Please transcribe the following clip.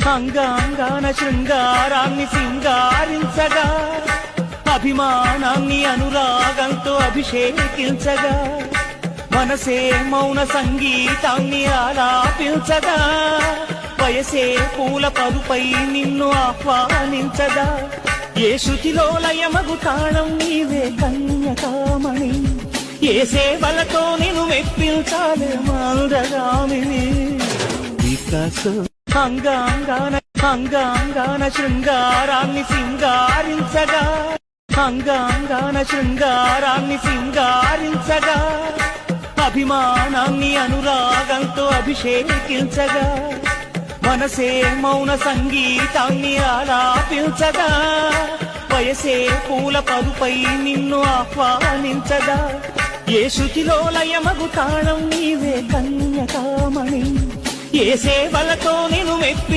అంగాంగాన శృంగారాన్ని సింగారించగా, అభిమానాన్ని అనురాగంతో అభిషేకించగా, మనసే మౌన సంగీతాన్ని ఆలాపించగా, వయసే పూల పరుపై నిన్ను ఆహ్వానించగా, ఏ శృతిలో లయమగు తాళం నీవే కన్యకామణి, ఏ సేవలతో నిన్ను మెప్పించాలే మందగామిని. అంగాంగాన శృంగారాన్ని సింగారించగా, అంగాంగాన శృంగారాన్ని సింగారించగా, అభిమానాన్ని అనురాగంతో అభిషేకించగా, మనసే మౌన సంగీతాన్ని ఆలాపించగా, వయసే పూల పరుపై నిన్ను ఆహ్వానించగా, ఏ శృతిలో లయమగు తాళం నీవే కన్యకామణి, ఏ సేవలతో నిన్ను మెప్పి